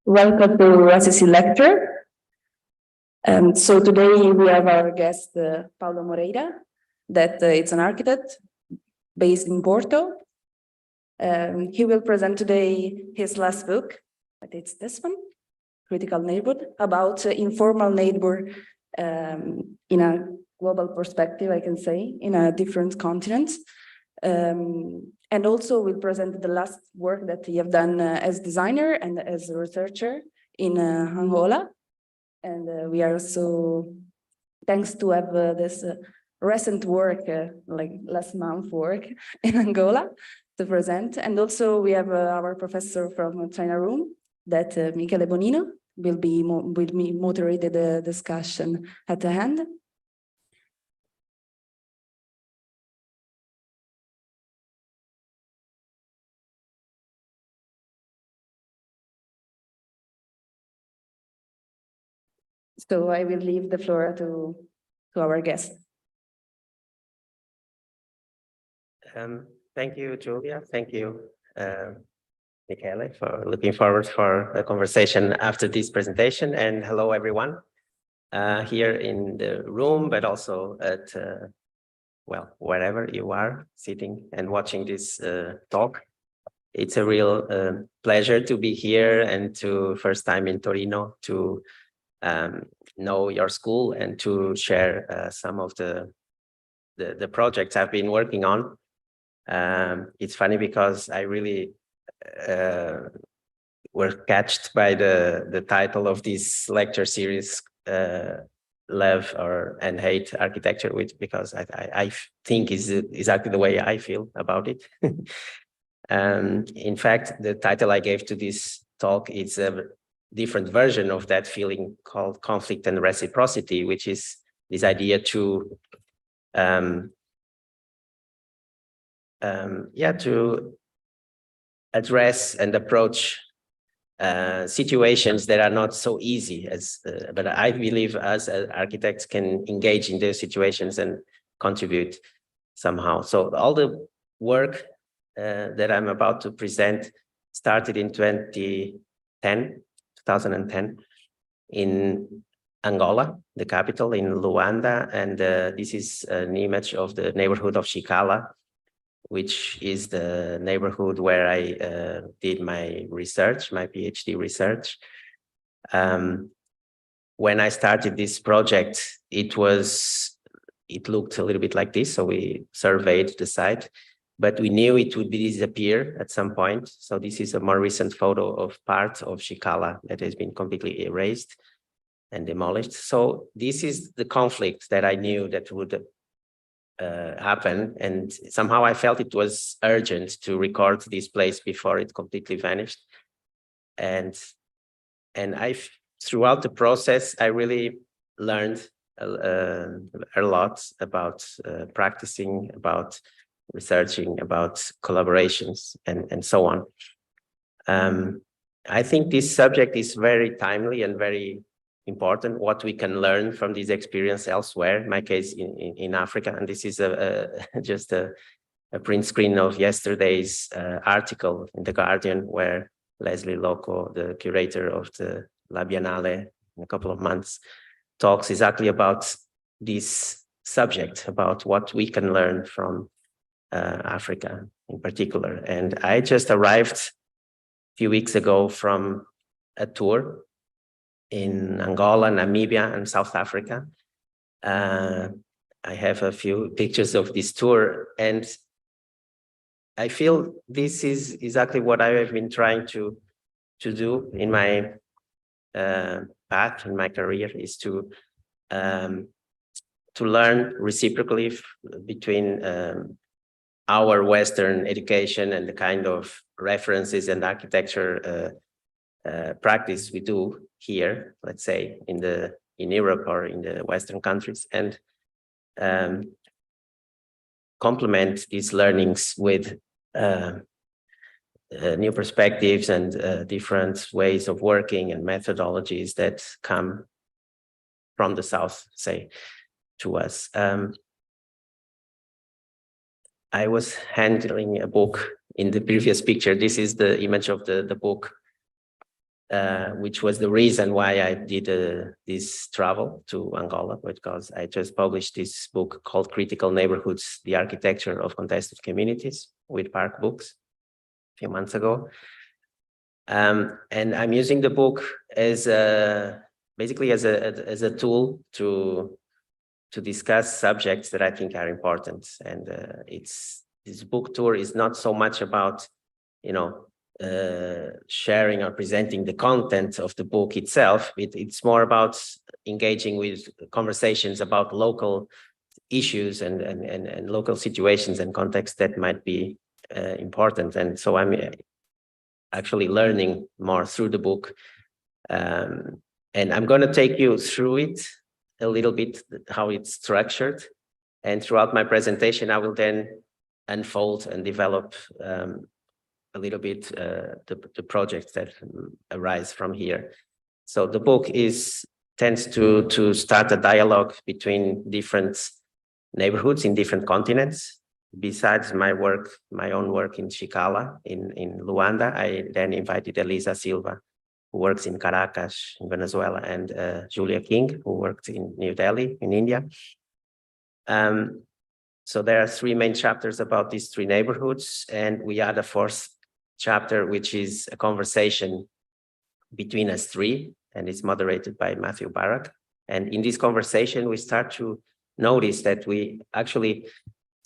Welcome to ACC lecture. So today we have our guest, Paulo Moreira, that it's an architect based in Porto. He will present today his last book, but it's this one, Critical Neighborhood, about informal neighbor in a global perspective, I can say, in a different continents. And also we'll present the last work that he have done as designer and as a researcher in Angola. And we are so thanks to have this recent work, like last month work in Angola to present. And also we have our professor from China room, that Michele Bonino will be moderated the discussion at the end. So I will leave the floor to our guest. Thank you, Julia. Thank you, Michele, for looking forward for a conversation after this presentation. And hello, everyone here in the room, but also at, well, wherever you are sitting and watching this talk. It's a real pleasure to be here and to first time in Torino to know your school and to share some of the projects I've been working on. It's funny because I really were catched by the title of this lecture series, Love and Hate Architecture, because I think is exactly the way I feel about it. In fact, the title I gave to this talk is a different version of that feeling called conflict and reciprocity, which is this idea to to address and approach situations that are not so easy as, but I believe as architects can engage in those situations and contribute somehow. So all the work that I'm about to present started in 2010 in Angola, the capital, in Luanda. And this is an image of the neighborhood of Chicala, which is the neighborhood where I did my research, my PhD research. When I started this project, it looked a little bit like this. So we surveyed the site, but we knew it would disappear at some point. So this is a more recent photo of part of Chicala that has been completely erased and demolished. So this is the conflict that I knew that would happen, and somehow I felt it was urgent to record this place before it completely vanished. And throughout the process, I really learned a lot about practicing, about researching, about collaborations, and so on. I think this subject is very timely and very important, what we can learn from this experience elsewhere, in my case in Africa. And this is just a print screen of yesterday's article in The Guardian, where Leslie Loco, the curator of the La Biennale in a couple of months, talks exactly about this subject, about what we can learn from Africa in particular. And I just arrived a few weeks ago from a tour in Angola, Namibia, and South Africa. I have a few pictures of this tour, and I feel this is exactly what I have been trying to do in my path, in my career, is to learn reciprocally between our Western education and the kind of references and architecture practice we do here, let's say in Europe or in the Western countries, and complement these learnings with new perspectives and different ways of working and methodologies that come from the South, say, to us. I was handling a book in the previous picture. This is the image of the book which was the reason why I did this travel to Angola, because I just published this book called Critical Neighborhoods, The Architecture of Contested Communities with Park Books a few months ago. And I'm using the book as basically as a tool to discuss subjects that I think are important. And this book tour is not so much about, sharing or presenting the content of the book itself. It's more about engaging with conversations about local issues and local situations and contexts that might be important. And so I'm actually learning more through the book. And I'm going to take you through it a little bit, how it's structured. And throughout my presentation, I will then unfold and develop a little bit the projects that arise from here. So the book tends to start a dialogue between different neighborhoods in different continents. Besides my own work in Chicala, in Luanda, I then invited Elisa Silva, who works in Caracas, in Venezuela, and Julia King, who worked in New Delhi, in India. So there are 3 main chapters about these 3 neighborhoods, and we add a 4th chapter, which is a conversation between us 3, and it's moderated by Matthew Barak. And in this conversation, we start to notice that we actually,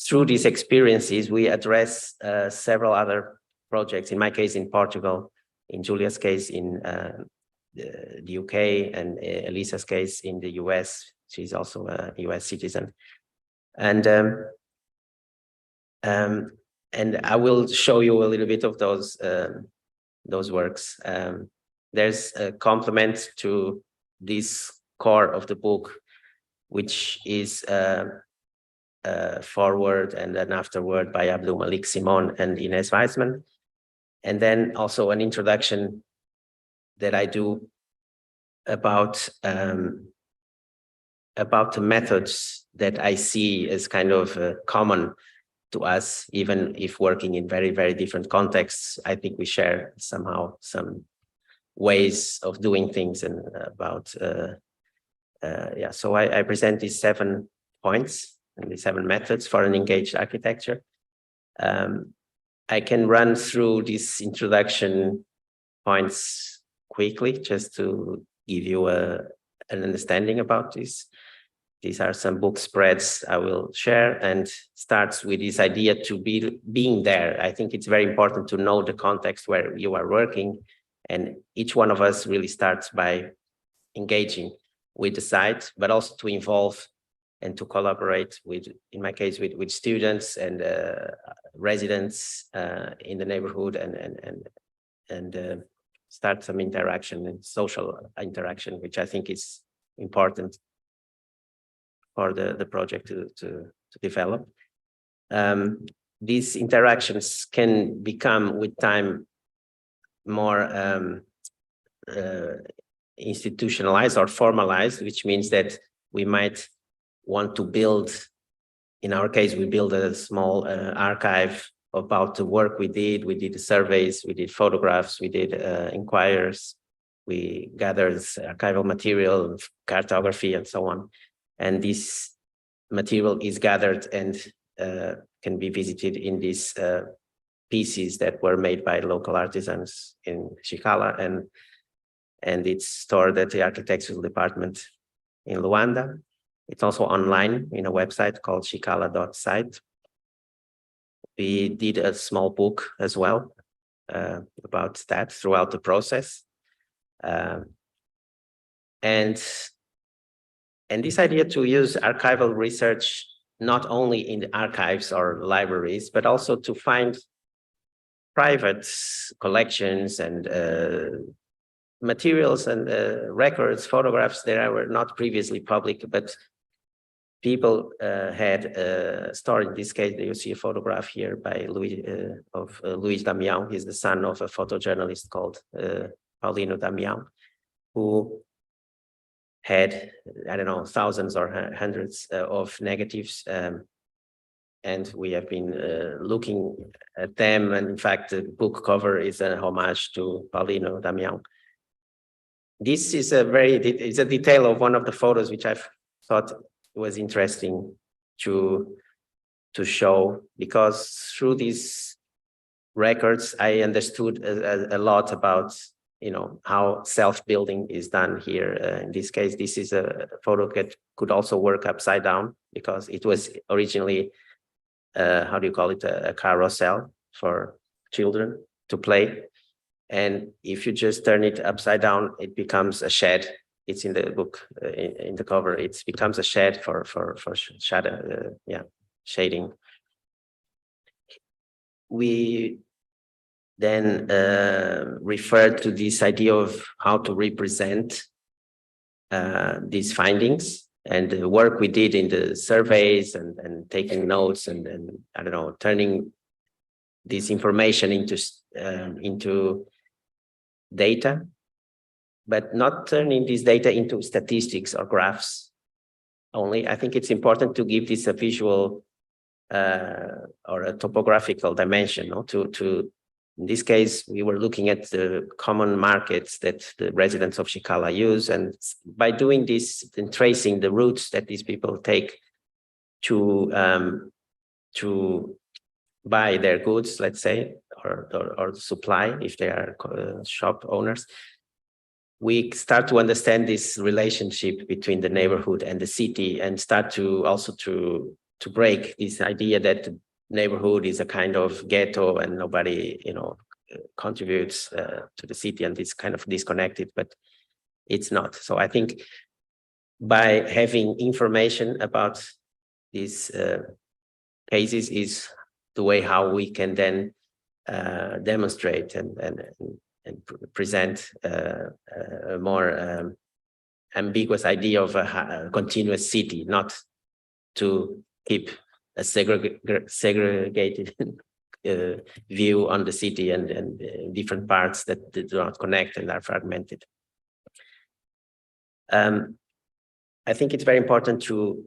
through these experiences, we address several other projects, in my case, in Portugal, in Julia's case, in the UK, and Elisa's case in the US. She's also a US citizen. And I will show you a little bit of those works. There's a complement to this core of the book, which is a foreword and an afterword by Abdul Malik Simon and Ines Weisman. And then also an introduction that I do about the methods that I see as kind of common to us, even if working in very, very different contexts. I think we share somehow some ways of doing things and about, So I present these 7 points and the 7 methods for an engaged architecture. I can run through these introduction points quickly, just to give you an understanding about this. These are some book spreads I will share, and starts with this idea to being there. I think it's very important to know the context where you are working, and each one of us really starts by engaging with the site, but also to involve and to collaborate with, in my case, with students and residents in the neighborhood, and start some interaction and social interaction, which I think is important for the project to develop. These interactions can become, with time, more institutionalized or formalized, which means that we might want to build, in our case, we build a small archive about the work we did. We did surveys, we did photographs, we did inquiries, we gathered archival material, cartography, and so on. And this material is gathered and can be visited in these pieces that were made by local artisans in Chicala, and it's stored at the architectural department in Luanda. It's also online in a website called chicala.site. We did a small book as well about that throughout the process. And this idea to use archival research, not only in the archives or libraries, but also to find private collections and materials and records, photographs that were not previously public, but people had stored. In this case, you see a photograph here by Luis Damião. He's the son of a photojournalist called Paulino Damião, who had, I don't know, thousands or hundreds of negatives. And we have been looking at them. And in fact, the book cover is a homage to Paulino Damião. this is it's a detail of one of the photos which I thought was interesting to show, because through these records I understood a lot about, you know, how self-building is done here. In this case, this is a photo that could also work upside down, because it was originally how do you call it, a carousel for children to play. And if you just turn it upside down, it becomes a shed. It's in the book, in the cover. It becomes a shed for shadow, shading. We then referred to this idea of how to represent these findings, and the work we did in the surveys and taking notes and I don't know, turning this information into data, but not turning this data into statistics or graphs only. I think it's important to give this a visual or a topographical dimension, no? In this case, we were looking at the common markets that the residents of Chicala use, and by doing this and tracing the routes that these people take to buy their goods, let's say, or supply, if they are shop owners, we start to understand this relationship between the neighborhood and the city, and start to also to break this idea that the neighborhood is a kind of ghetto and nobody, you know, contributes to the city, and it's kind of disconnected, but it's not. So I think by having information about these cases is the way how we can then demonstrate and present a more ambiguous idea of a continuous city, not to keep a segregated view on the city and different parts that do not connect and are fragmented. I think it's very important to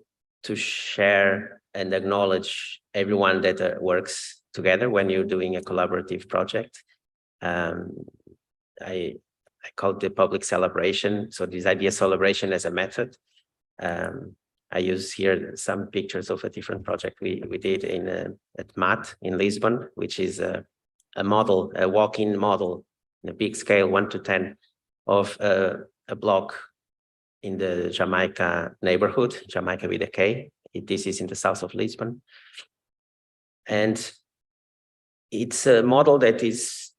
share and acknowledge everyone that works together when you're doing a collaborative project. I call it the public celebration. So this idea of celebration as a method. I use here some pictures of a different project we did at MAT in Lisbon, which is a model, a walk-in model in a big scale, 1 to 10, of a block in the Jamaica neighborhood, Jamaica with a K. This is in the south of Lisbon. And it's a model that is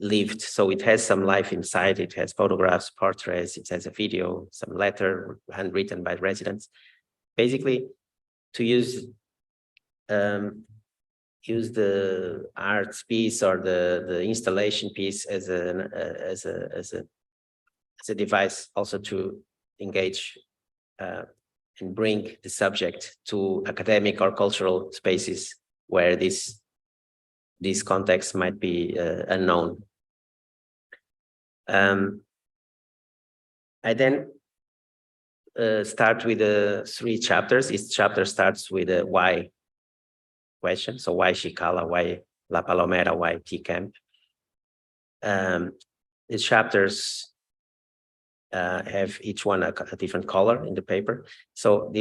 lived. So it has some life inside. It has photographs, portraits, it has a video, some letter handwritten by residents. Basically, to use the arts piece or the installation piece as a device also to engage and bring the subject to academic or cultural spaces where this context might be unknown. I then start with the 3 chapters. Each chapter starts with a why question. So why Chicala, why La Palomera, why T-Camp? The chapters have each one a different color in the paper. So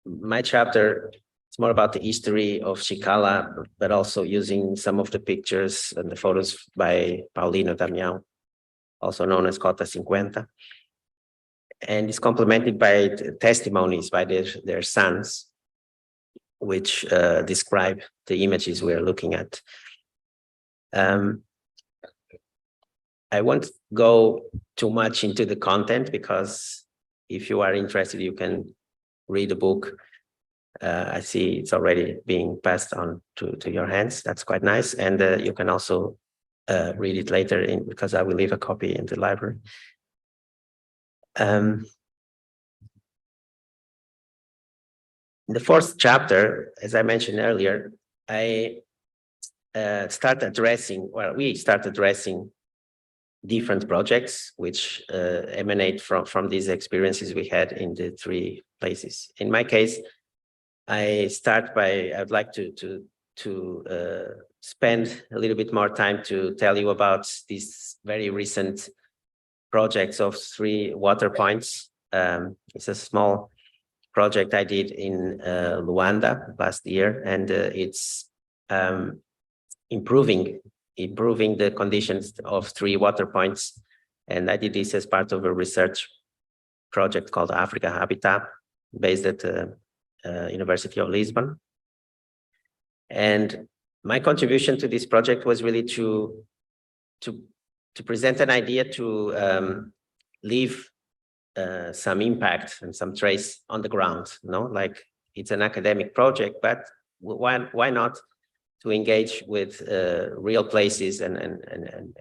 my chapter, it's more about the history of Chicala, but also using some of the pictures and the photos by Paulino Damião, also known as Cota 50. And it's complemented by testimonies by their sons, which describe the images we're looking at. I won't go too much into the content, because if you are interested, you can read the book. I see it's already being passed on to your hands. That's quite nice. And you can also read it later, because I will leave a copy in the library. In the 4th chapter, as I mentioned earlier, we start addressing different projects which emanate from these experiences we had in the 3 places. In my case, I'd like to spend a little bit more time to tell you about this very recent projects of 3 water points. It's a small project I did in Luanda last year, and it's improving the conditions of 3 water points. And I did this as part of a research project called Africa Habitat, based at the University of Lisbon. And my contribution to this project was really to present an idea to leave some impact and some trace on the ground. Like it's an academic project, but why not to engage with real places and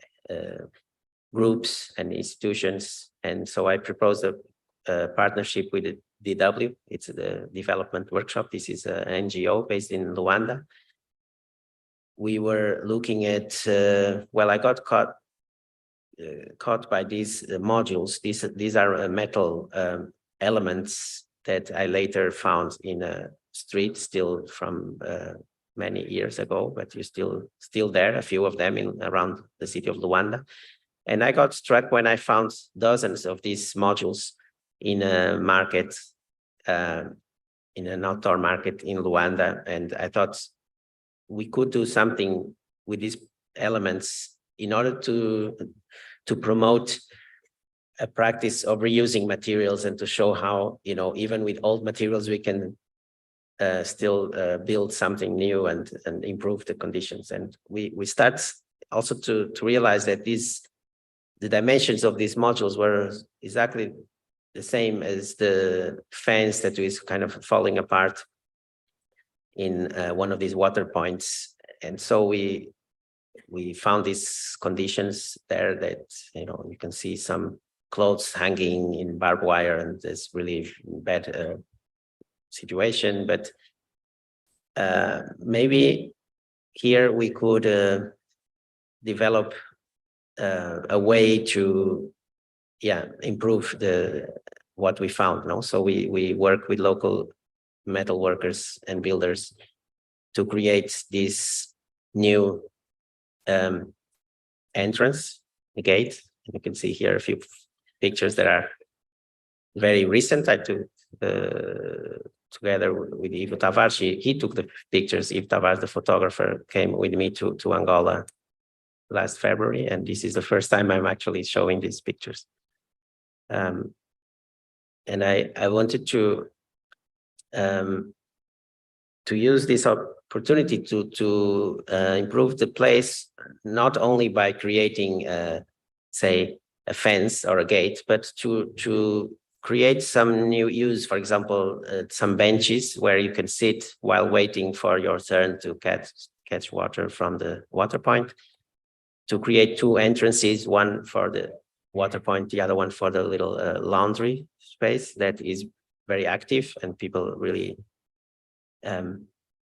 groups and institutions? And so I proposed a partnership with the DW. It's the Development Workshop. This is an NGO based in Luanda. We were looking at, I got caught by these modules. These are metal elements that I later found in a street, still from many years ago, but you're still there, a few of them around the city of Luanda. And I got struck when I found dozens of these modules in a market, in an outdoor market in Luanda. And I thought we could do something with these elements in order to promote a practice of reusing materials and to show how, even with old materials, we can still build something new and improve the conditions. And we start also to realize that the dimensions of these modules were exactly the same as the fence that is kind of falling apart in one of these water points. And so we found these conditions there that, you can see some clothes hanging in barbed wire, and there's really bad situation. But maybe here we could develop a way to improve what we found. So we work with local metal workers and builders to create this new entrance, the gate. And you can see here a few pictures that are very recent. I took together with Ivo Tavares. He took the pictures. Ivo Tavares, the photographer, came with me to Angola last February, and this is the first time I'm actually showing these pictures. And I wanted to use this opportunity to improve the place, not only by creating, say, a fence or a gate, but to create some new use. For example, some benches where you can sit while waiting for your turn to catch water from the water point. To create 2 entrances, one for the water point, the other one for the little laundry space that is very active and people really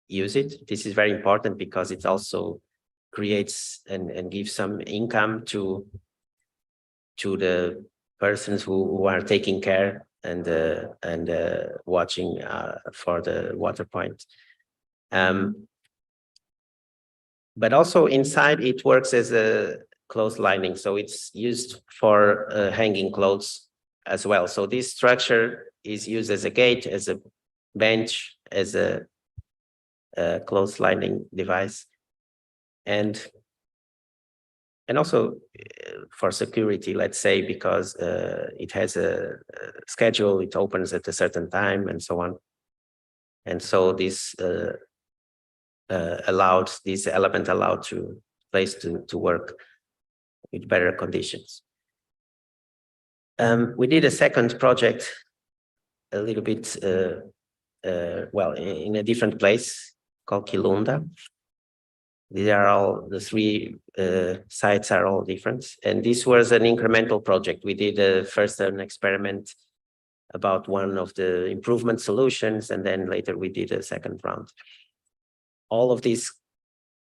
use it. This is very important because it also creates and gives some income to the persons who are taking care and watching for the water point. But also inside it works as a clothes lining, so it's used for hanging clothes as well. So this structure is used as a gate, as a bench, as a clothes lining device, and also for security, let's say, because it has a schedule, it opens at a certain time and so on. And so this this element allowed place to work with better conditions. We did a second project a little bit, in a different place called Quilunda. The 3 sites are all different. And this was an incremental project. We did first an experiment about one of the improvement solutions, and then later we did a second round. All of these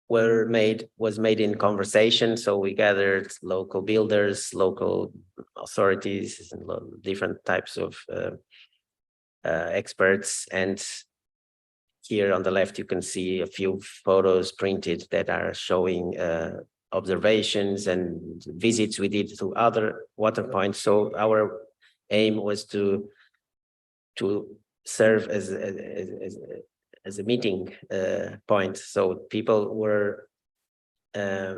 was made in conversation. So we gathered local builders, local authorities, and different types of experts. And here on the left, you can see a few photos printed that are showing observations and visits we did to other water points. So our aim was to serve as a meeting point. So people were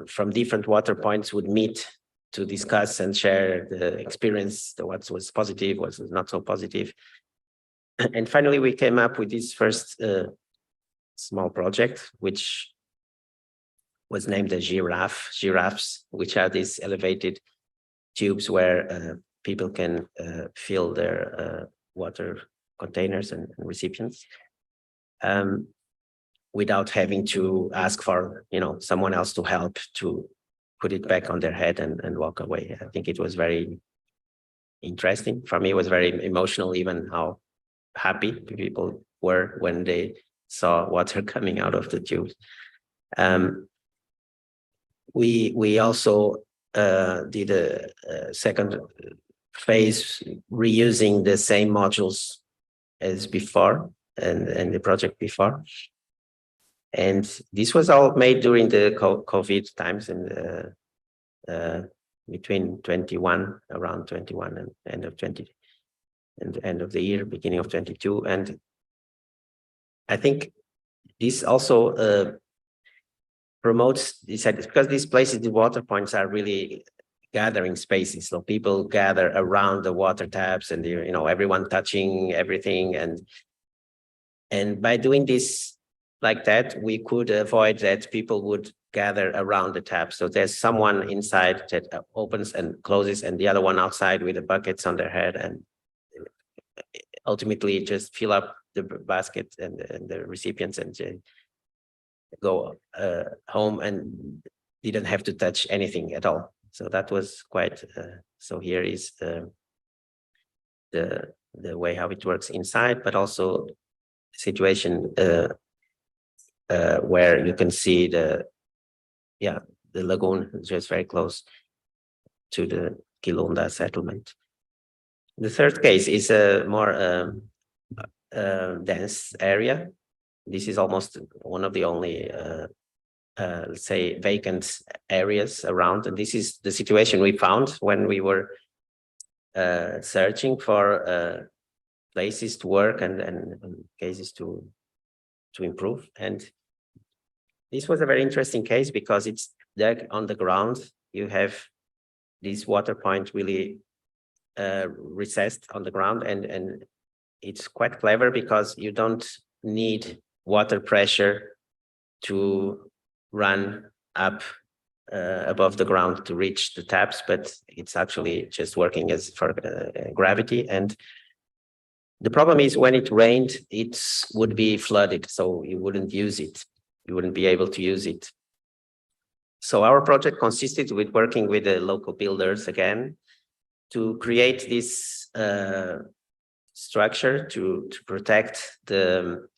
from different water points would meet to discuss and share the experience, what was positive, what was not so positive. And finally, we came up with this first small project, which was named the giraffes, which are these elevated tubes where people can fill their water containers and recipients without having to ask for, someone else to help to put it back on their head and walk away. I think it was very interesting. For me, it was very emotional, even how happy people were when they saw water coming out of the tubes. We also did a second phase reusing the same modules as before and the project before. And this was all made during the COVID times and between around 21 and end of 20 and the end of the year, beginning of 22. And I think this also promotes this, because these places, the water points are really gathering spaces. So people gather around the water taps and, everyone touching everything. And by doing this like that, we could avoid that people would gather around the tap. So there's someone inside that opens and closes and the other one outside with the buckets on their head, and ultimately just fill up the basket and the recipients and go home and didn't have to touch anything at all. So that was quite, so here is the way how it works inside, but also situation where you can see the lagoon, just very close to the Quilunda settlement. The third case is a more dense area. This is almost one of the only, let's say, vacant areas around. And this is the situation we found when we were searching for places to work and cases to improve. And this was a very interesting case because it's there on the ground. You have this water point really recessed on the ground, and it's quite clever because you don't need water pressure to run up above the ground to reach the taps, but it's actually just working as for gravity. And the problem is when it rained, it would be flooded, so you wouldn't use it. You wouldn't be able to use it. So our project consisted with working with the local builders again to create this structure to protect the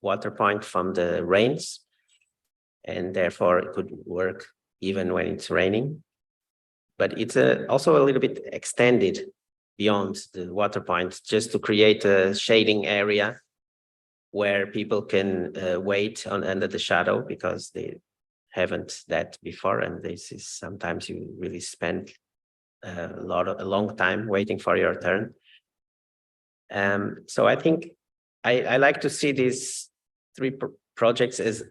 water point from the rains, and therefore it could work even when it's raining. But it's also a little bit extended beyond the water point, just to create a shading area where people can wait under the shadow, because they haven't that before. And this is sometimes you really spend a long time waiting for your turn. So I think I like to see these three projects as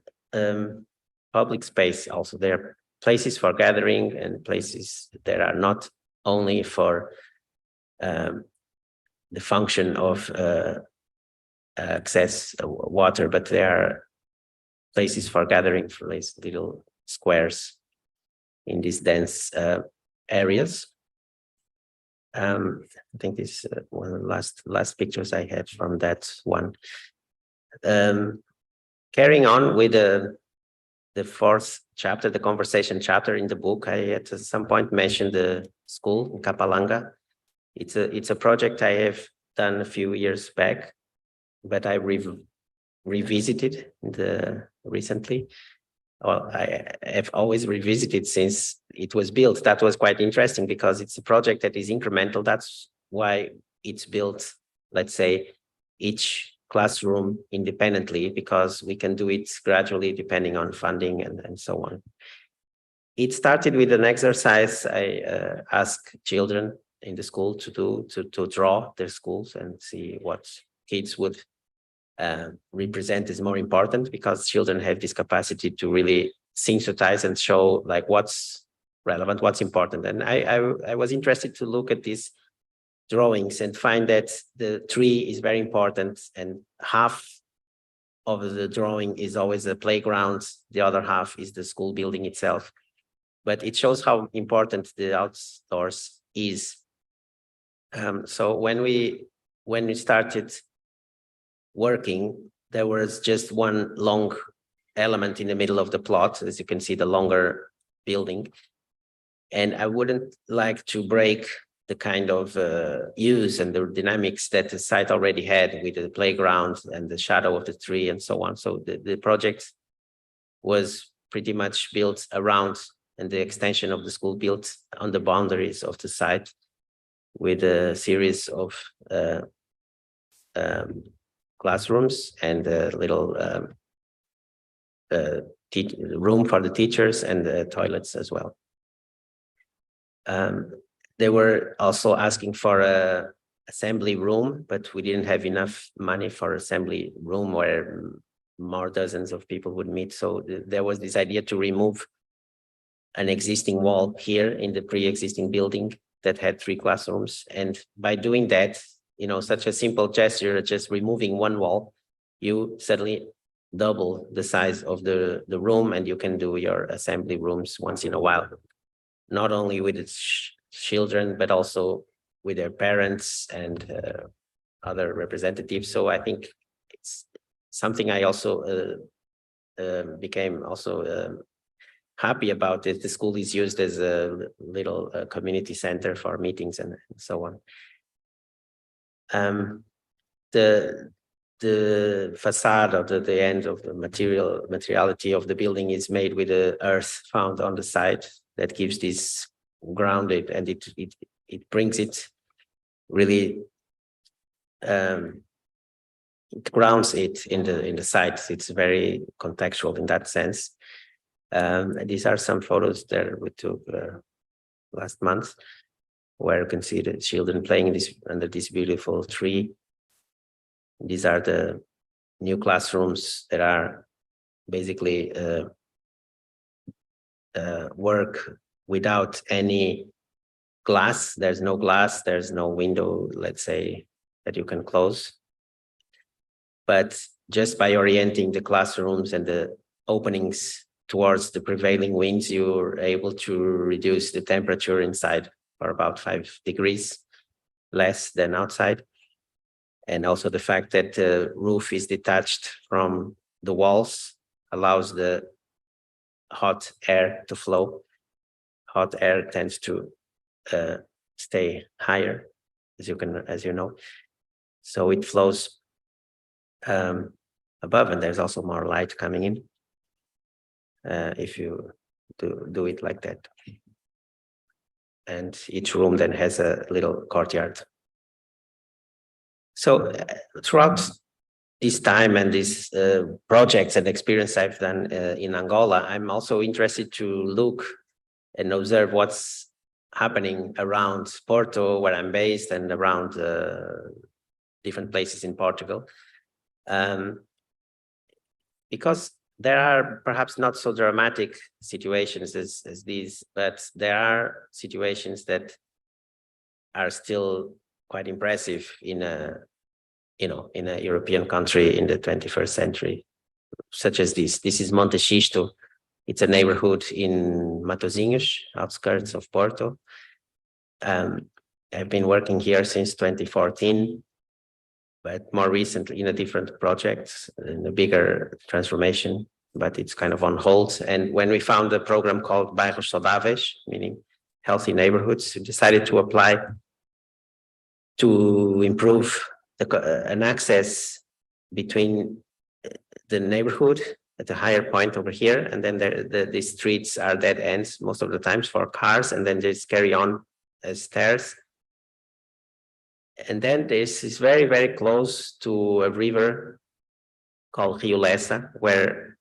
public space. Also, there are places for gathering and places that are not only for the function of access water, but there are places for gathering, for these little squares in these dense areas. I think this is one of the last pictures I had from that one. Carrying on with the fourth chapter, the conversation chapter in the book, I at some point mentioned the school in Capalanga. It's a project I have done a few years back, but I revisited recently. Well, I have always revisited since it was built. That was quite interesting because it's a project that is incremental. That's why it's built, let's say, each classroom independently, because we can do it gradually depending on funding and so on. it started with an exercise I asked children in the school to do, to draw their schools and see what kids would represent is more important, because children have this capacity to really synthesize and show like what's relevant, what's important. And I was interested to look at these drawings and find that the tree is very important, and half of the drawing is always a playground, the other half is the school building itself. But it shows how important the outdoors is. So when we started working, there was just one long element in the middle of the plot, as you can see, the longer building. And I wouldn't like to break the kind of use and the dynamics that the site already had with the playground and the shadow of the tree and so on. So the project was pretty much built around, and the extension of the school built on the boundaries of the site, with a series of classrooms and a little room for the teachers, and toilets as well. They were also asking for a assembly room, but we didn't have enough money for assembly room where more dozens of people would meet. So there was this idea to remove an existing wall here in the pre-existing building that had 3 classrooms. And by doing that, you know, such a simple gesture, just removing one wall, you suddenly double the size of the room, and you can do your assembly rooms once in a while, not only with its children, but also with their parents and other representatives. So I think it's something I also became also happy about it. The school is used as a little community center for meetings and so on. The facade of the end of the materiality of the building is made with the earth found on the site, that gives this grounded, and it brings it really, it grounds it in the site. It's very contextual in that sense. These are some photos that we took last month, where you can see the children playing under this beautiful tree. These are the new classrooms that are basically work without any glass. There's no glass, there's no window, let's say, that you can close. But just by orienting the classrooms and the openings towards the prevailing winds, you're able to reduce the temperature inside for about 5 degrees less than outside. And also the fact that the roof is detached from the walls allows the hot air to flow. Hot air tends to stay higher, as you know. So it flows above, and there's also more light coming in if you do it like that. And each room then has a little courtyard. So throughout this time and these projects and experience I've done in Angola, I'm also interested to look and observe what's happening around Porto, where I'm based, and around different places in Portugal. Because there are perhaps not so dramatic situations as these, but there are situations that are still quite impressive in a European country in the 21st century, such as this. This is Monte Xisto. It's a neighborhood in Matosinhos, outskirts of Porto. I've been working here since 2014, but more recently in a different project, in a bigger transformation, but it's kind of on hold. And when we found a program called Bairros Saudáveis, meaning healthy neighborhoods, we decided to apply to improve an access between the neighborhood at a higher point over here, and then the streets are dead ends most of the times for cars, and then they just carry on as stairs. And then this is very, very close to a river called Rio Lessa, where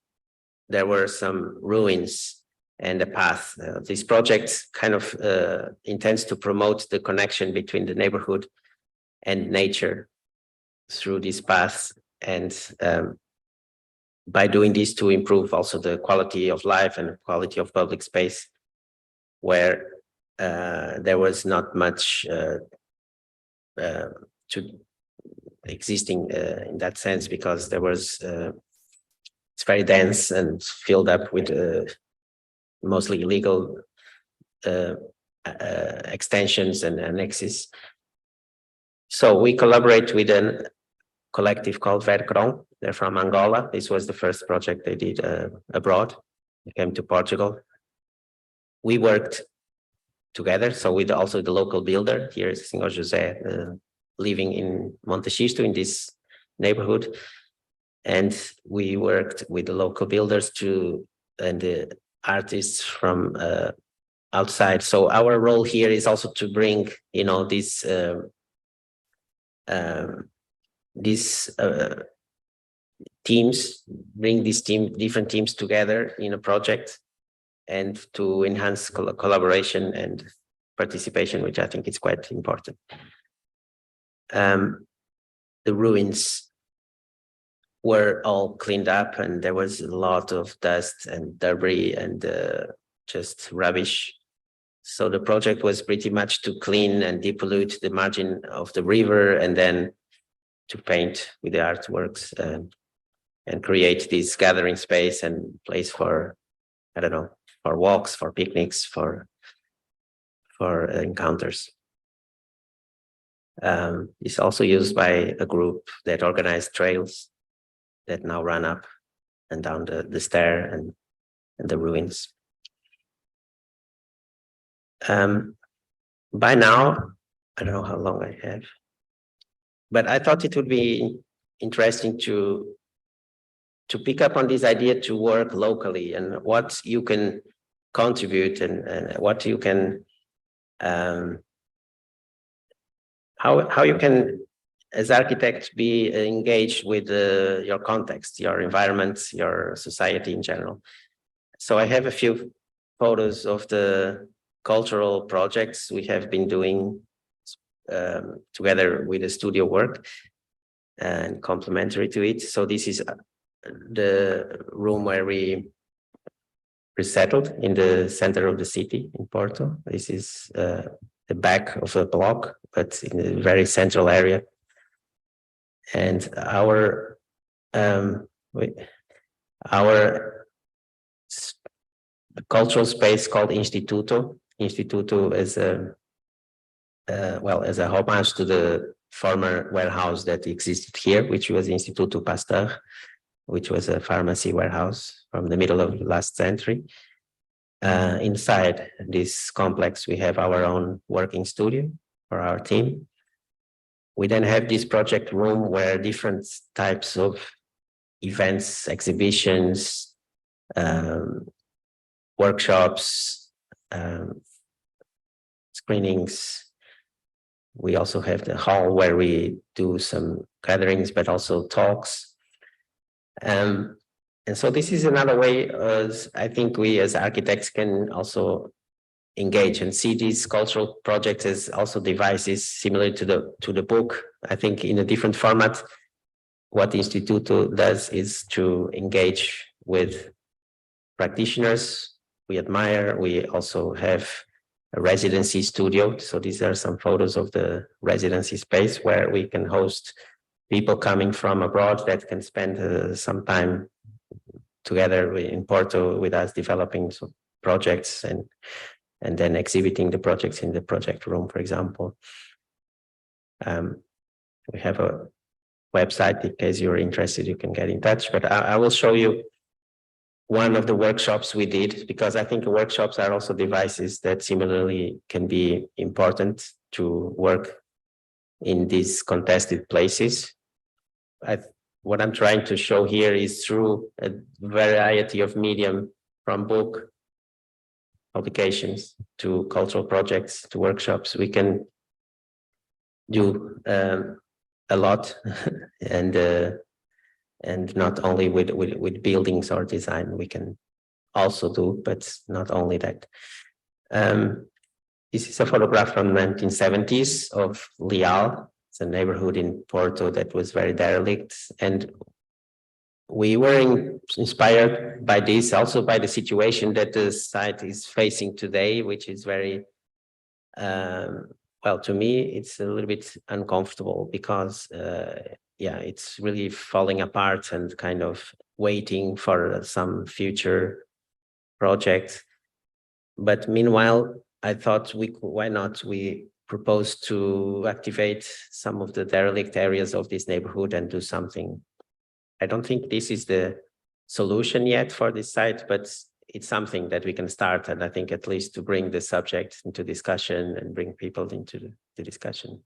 there were some ruins, and a path. This project kind of intends to promote the connection between the neighborhood and nature through these paths, and by doing this to improve also the quality of life and quality of public space, where there was not much to existing in that sense, because there was it's very dense and filled up with mostly illegal extensions and annexes. So we collaborate with a collective called Vercron. They're from Angola. This was the first project they did abroad. They came to Portugal. We worked together, so with also the local builder here, Senhor José, living in Monte Xisto in this neighborhood. And we worked with the local builders and the artists from outside. So our role here is also to bring, you know, these teams, bring these different teams together in a project, and to enhance collaboration and participation, which I think is quite important. The ruins were all cleaned up, and there was a lot of dust and debris and just rubbish. So the project was pretty much to clean and depollute the margin of the river, and then to paint with the artworks and create this gathering space and place for, I don't know, for walks, for picnics, for encounters. It's also used by a group that organized trails that now run up and down the stair and the ruins. By now, I don't know how long I have, but I thought it would be interesting to pick up on this idea to work locally and what you can contribute and what you can, how you can, as architects, be engaged with your context, your environment, your society in general. So I have a few photos of the cultural projects we have been doing together with the studio work and complementary to it. So this is the room where we resettled in the center of the city in Porto. This is the back of a block, but in a very central area. And our cultural space called Instituto. Instituto is as a homage to the former warehouse that existed here, which was Instituto Pasteur, which was a pharmacy warehouse from the middle of the last century. Inside this complex, we have our own working studio for our team. We then have this project room where different types of events, exhibitions, workshops, screenings. We also have the hall where we do some gatherings, but also talks. And so this is another way, as I think we as architects can also engage and see these cultural projects as also devices similar to the book. I think in a different format, what the Instituto does is to engage with practitioners we admire. We also have a residency studio. So these are some photos of the residency space where we can host people coming from abroad that can spend some time together in Porto with us, developing some projects and then exhibiting the projects in the project room, for example. We have a website. In case you're interested, you can get in touch. But I will show you one of the workshops we did, because I think workshops are also devices that similarly can be important to work in these contested places. What I'm trying to show here is through a variety of medium, from book publications to cultural projects to workshops. We can do a lot and not only with buildings or design. We can also do, but not only that. This is a photograph from 1970s of Leal. It's a neighborhood in Porto that was very derelict. And we were inspired by this, also by the situation that the site is facing today, which is very, well, to me, it's a little bit uncomfortable because, yeah, it's really falling apart and kind of waiting for some future project. But meanwhile, I thought why not we propose to activate some of the derelict areas of this neighborhood and do something. I don't think this is the solution yet for this site, but it's something that we can start. And I think at least to bring the subject into discussion and bring people into the discussion.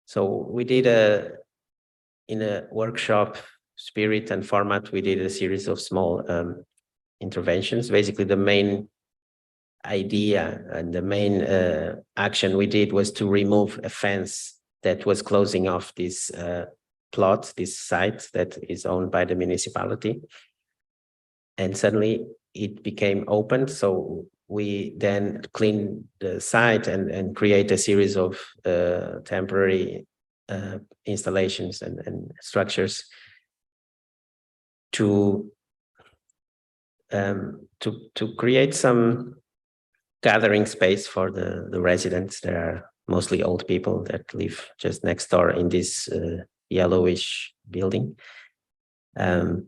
So we did in a workshop spirit and format, we did a series of small interventions. Basically, the main idea and the main action we did was to remove a fence that was closing off this plot, this site that is owned by the municipality. And suddenly it became open. So we then cleaned the site and create a series of temporary installations and structures to create some gathering space for the residents. There are mostly old people that live just next door in this yellowish building,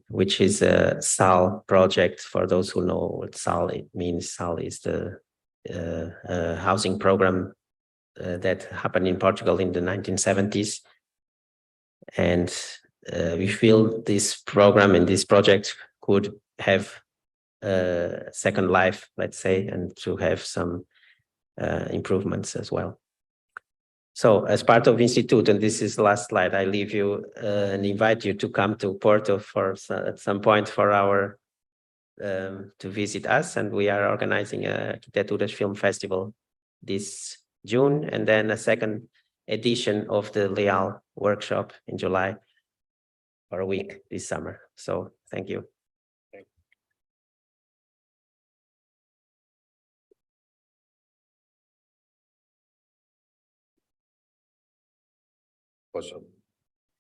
which is a Sal Project. For those who know what Sal it means, Sal is the housing program that happened in Portugal in the 1970s. And we feel this program and this project could have second life, let's say, and to have some improvements as well. So as part of Institute, and this is the last slide, I leave you and invite you to come to Porto at some point for our to visit us. And we are organizing a Arquiteturas Film Festival this June, and then a second edition of the Leal workshop in July for a week this summer. So thank you.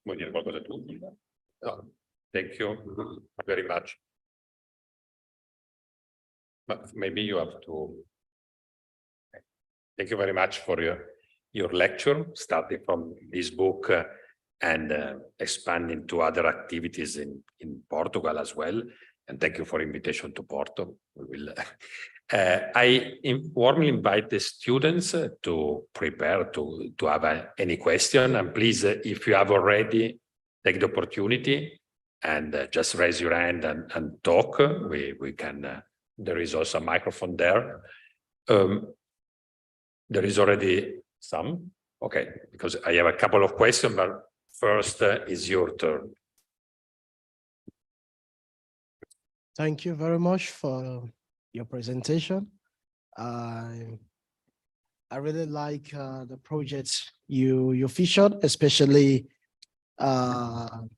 Vuoi dire qualcosa tu? No. Thank you very much. But maybe you have to. Thank you very much for your lecture, starting from this book and expanding to other activities in Portugal as well. And thank you for invitation to Porto. We will. I warmly invite the students to prepare to have any question. And please, if you have already, take the opportunity and just raise your hand and talk. We can. There is also a microphone there. There is already some. Okay, because I have a couple of questions, but first is your turn. Thank you very much for your presentation. I really like the projects you featured, especially the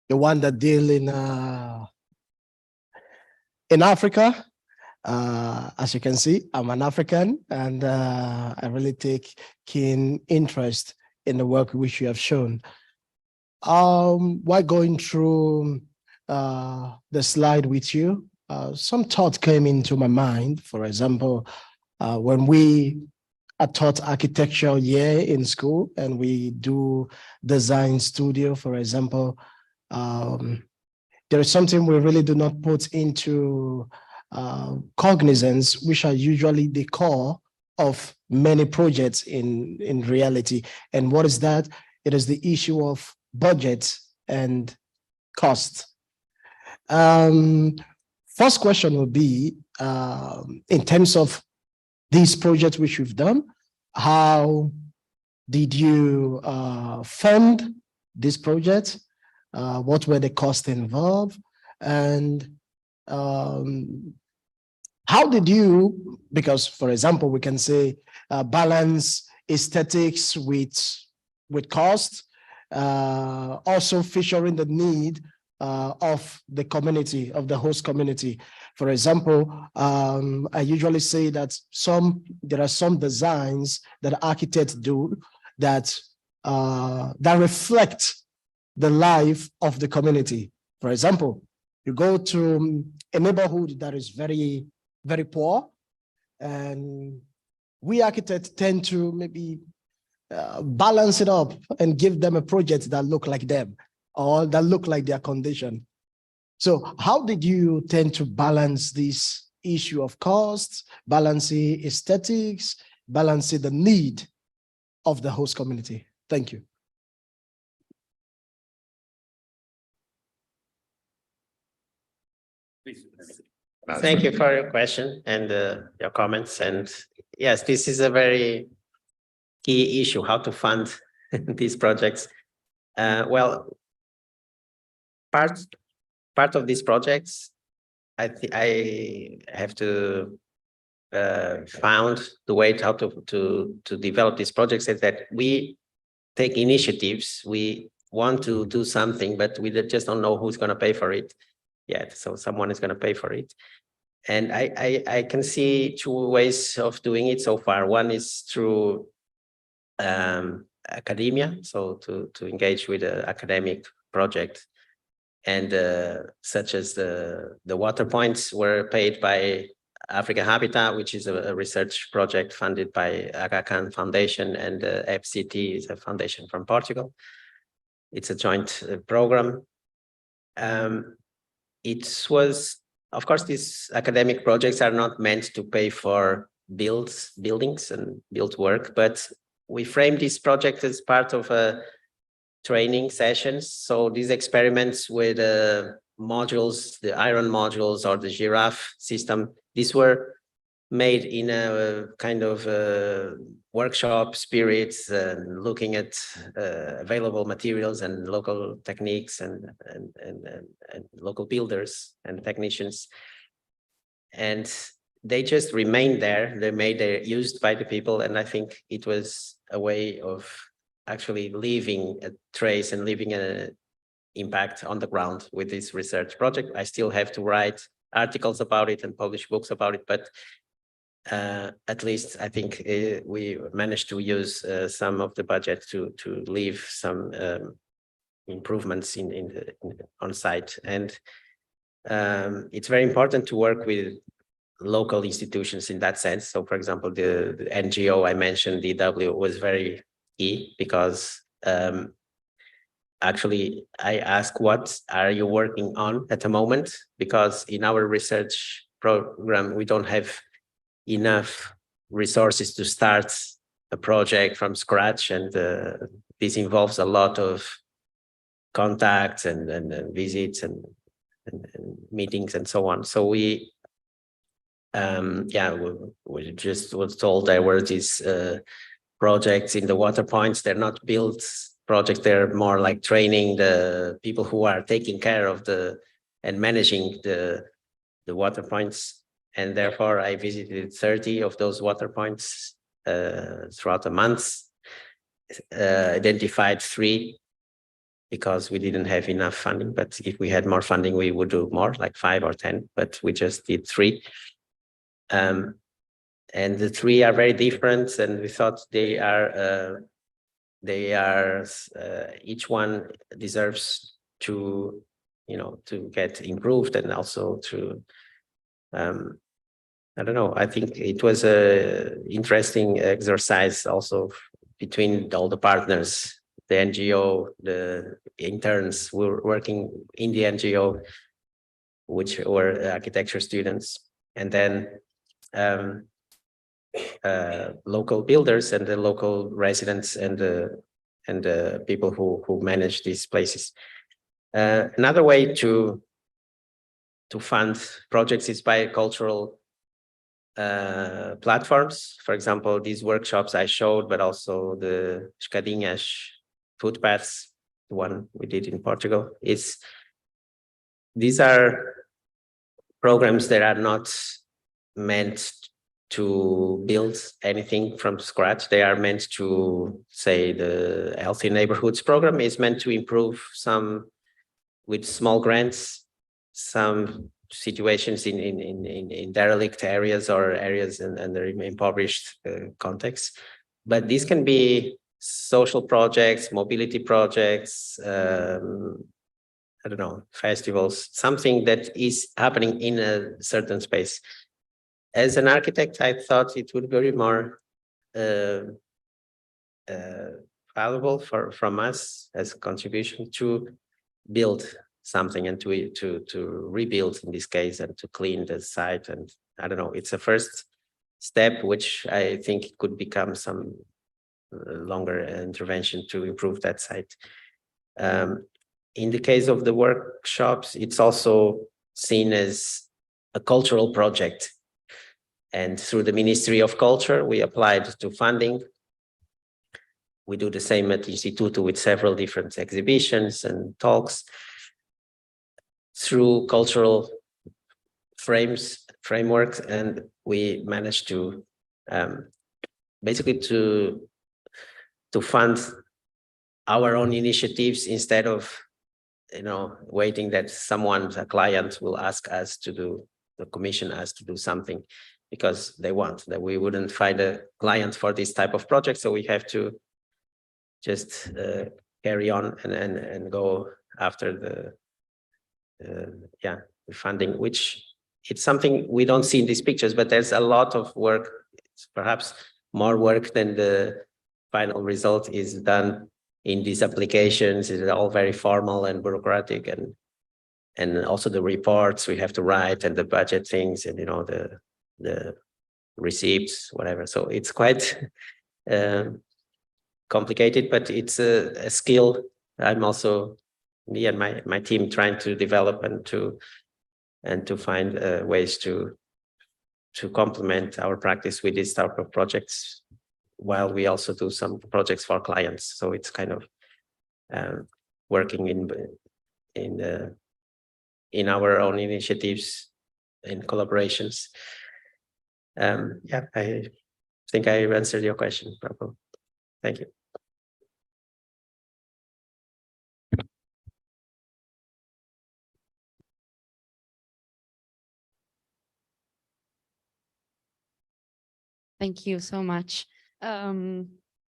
one that deal in Africa. As you can see, I'm an African, and I really take keen interest in the work which you have shown. While going through the slide with you, some thought came into my mind. For example, when we are taught architecture year in school and we do design studio, for example, there is something we really do not put into cognizance, which are usually the core of many projects in reality. And what is that? It is the issue of budget and cost. First question would be, in terms of these projects which you've done, how did you fund this project? What were the costs involved? And how did you, because for example, we can say balance aesthetics with cost, also featuring the need of the community, of the host community. For example, I usually say that there are some designs that architects do that reflect the life of the community. For example, you go to a neighborhood that is very, very poor, and we architects tend to maybe balance it up and give them a project that look like them or that look like their condition. So how did you tend to balance this issue of costs, balancing aesthetics, balancing the need of the host community? Thank you. Thank you for your question and your comments. And yes, this is a very key issue, how to fund these projects. Well, part of these projects, I have to found the way how to develop these projects is that we take initiatives. We want to do something, but we just don't know who's going to pay for it yet. So someone is going to pay for it. And I can see two ways of doing it so far. One is through academia, so to engage with an academic project, and such as the water points were paid by Africa Habitat, which is a research project funded by Aga Khan Foundation, and FCT is a foundation from Portugal. It's a joint program. It was, of course, these academic projects are not meant to pay for buildings and build work, but we framed this project as part of a training sessions. So these experiments with modules, the iron modules or the giraffe system, these were made in a kind of workshop spirits, looking at available materials and local techniques and local builders and technicians. And they just remained there. They're used by the people. And I think it was a way of actually leaving a trace and leaving an impact on the ground with this research project. I still have to write articles about it and publish books about it, but at least I think we managed to use some of the budget to leave some improvements on site. And it's very important to work with local institutions in that sense. So for example, the NGO I mentioned, DW, was very key because actually I asked, what are you working on at the moment? Because in our research program, we don't have enough resources to start a project from scratch. And this involves a lot of contacts and visits and meetings and so on. So we just was told there were these projects in the water points. They're not built projects. They're more like training the people who are taking care of and managing the water points. And therefore I visited 30 of those water points throughout the months, identified 3 because we didn't have enough funding. But if we had more funding, we would do more, like 5 or 10, but we just did 3. And the 3 are very different, and we thought they are each one deserves to get improved, and also to I don't know, I think it was a interesting exercise also between all the partners, the NGO, the interns who were working in the NGO, which were architecture students, and then local builders and the local residents and the people who manage these places. Another way to fund projects is by cultural platforms. For example, these workshops I showed, but also the escadinhas footpaths, the one we did in Portugal. These are programs that are not meant to build anything from scratch. They are meant to, say, the Healthy Neighborhoods program is meant to improve some with small grants, some situations in derelict areas or areas under impoverished contexts. But these can be social projects, mobility projects, I don't know, festivals, something that is happening in a certain space. As an architect, I thought it would be very more valuable from us as a contribution to build something and to rebuild in this case and to clean the site. And I don't know, it's a first step, which I think could become some longer intervention to improve that site. In the case of the workshops, it's also seen as a cultural project. And through the Ministry of Culture, we applied to funding. We do the same at Institute with several different exhibitions and talks. Through cultural frameworks, and we managed to basically to fund our own initiatives instead of waiting that a client will ask us to do, the commission us to do something because they want, that we wouldn't find a client for this type of project. So we have to just carry on and go after the funding, which it's something we don't see in these pictures, but there's a lot of work. It's perhaps more work than the final result is done in these applications. It's all very formal and bureaucratic, and also the reports we have to write and the budget things and the receipts, whatever. So it's quite complicated, but it's a skill I'm also, me and my team, trying to develop and to find ways to complement our practice with this type of projects, while we also do some projects for clients. So it's kind of working in our own initiatives and collaborations. I think I answered your question, Paulo. Thank you. Thank you so much.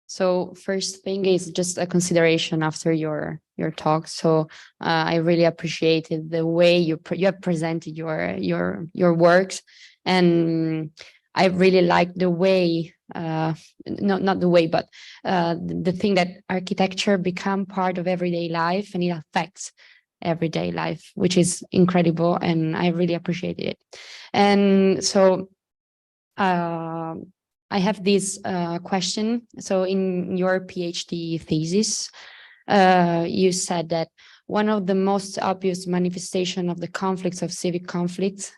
So first thing is just a consideration after your talk. So I really appreciated the way you have presented your works, and I really like the way, not the way, but the thing that architecture become part of everyday life and it affects everyday life, which is incredible, and I really appreciate it. And so I have this question. So in your PhD thesis, you said that one of the most obvious manifestation of the conflicts of civic conflicts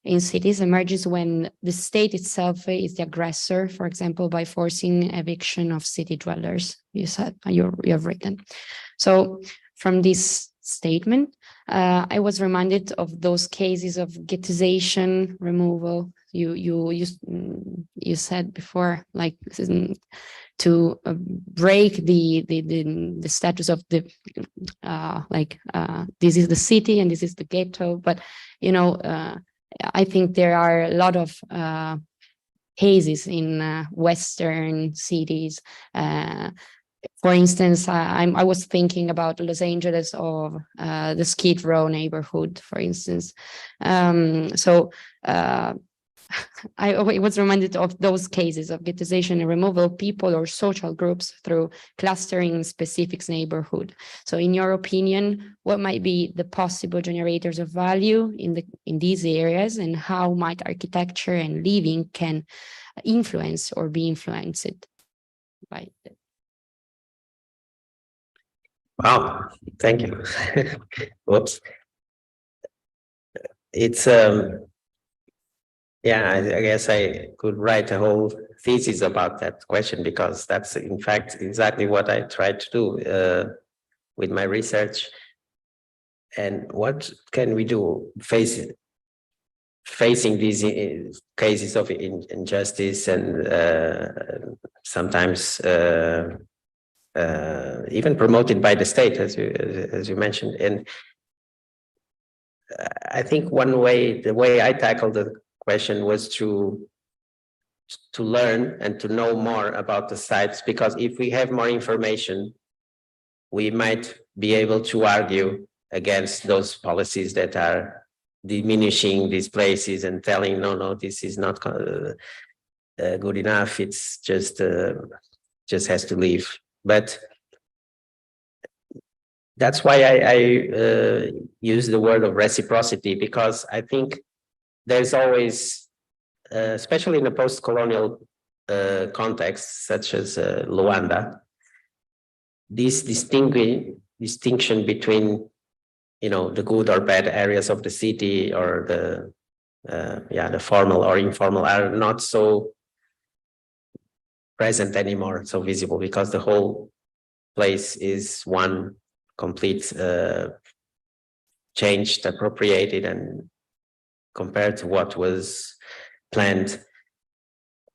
in cities emerges when the state itself is the aggressor, for example, by forcing eviction of city dwellers. You said you have written. So from this statement, I was reminded of those cases of ghettization, removal. You said before, like to break the status of the this is the city and this is the ghetto. But I think there are a lot of cases in Western cities. For instance, I was thinking about Los Angeles or the Skid Row neighborhood, for instance. I was reminded of those cases of ghettization and removal of people or social groups through clustering in specific neighborhood. So in your opinion, what might be the possible generators of value in these areas, and how might architecture and living can influence or be influenced by it? Wow, thank you. Whoops. It's I guess I could write a whole thesis about that question, because that's in fact exactly what I tried to do with my research. And what can we do facing these cases of injustice and sometimes even promoted by the state, as you mentioned. And I think one way, the way I tackled the question was to learn and to know more about the sites, because if we have more information, we might be able to argue against those policies that are diminishing these places and telling, no, this is not good enough. It's just has to leave. But that's why I use the word of reciprocity, because I think there's always, especially in a post-colonial context, such as Luanda, this distinction between, the good or bad areas of the city, or the formal or informal, are not so present anymore, so visible, because the whole place is one complete changed, appropriated, and compared to what was planned.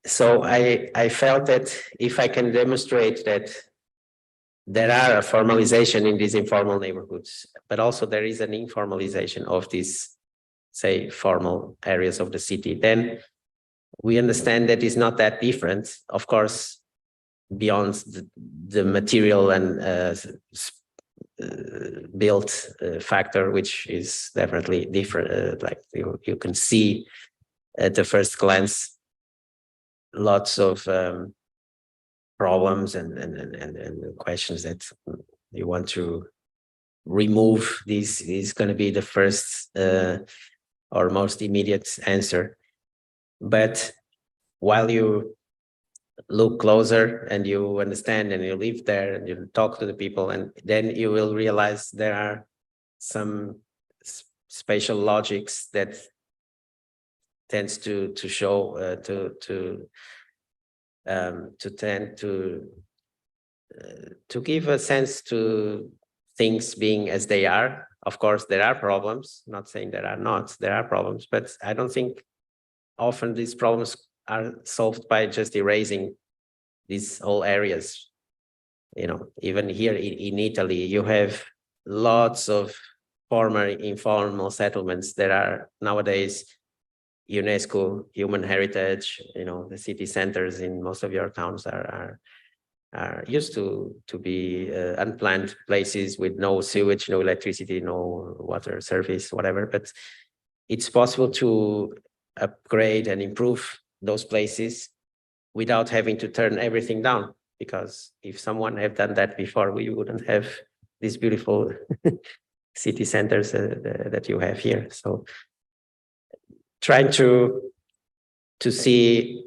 So I felt that if I can demonstrate that there are a formalization in these informal neighborhoods, but also there is an informalization of these, say, formal areas of the city, then we understand that it's not that different, of course, beyond the material and built factor, which is definitely different. Like you can see at the first glance lots of problems and questions that you want to remove. This is going to be the first or most immediate answer. But while you look closer and you understand and you live there and you talk to the people, and then you will realize there are some spatial logics that tends to show to give a sense to things being as they are. Of course, there are problems, not saying there are not, there are problems, but I don't think often these problems are solved by just erasing these whole areas. Even here in Italy, you have lots of former informal settlements that are nowadays UNESCO human heritage. The city centers in most of your towns are used to be unplanned places with no sewage, no electricity, no water service, whatever. But it's possible to upgrade and improve those places without having to turn everything down, because if someone had done that before, we wouldn't have these beautiful city centers that you have here. So trying to see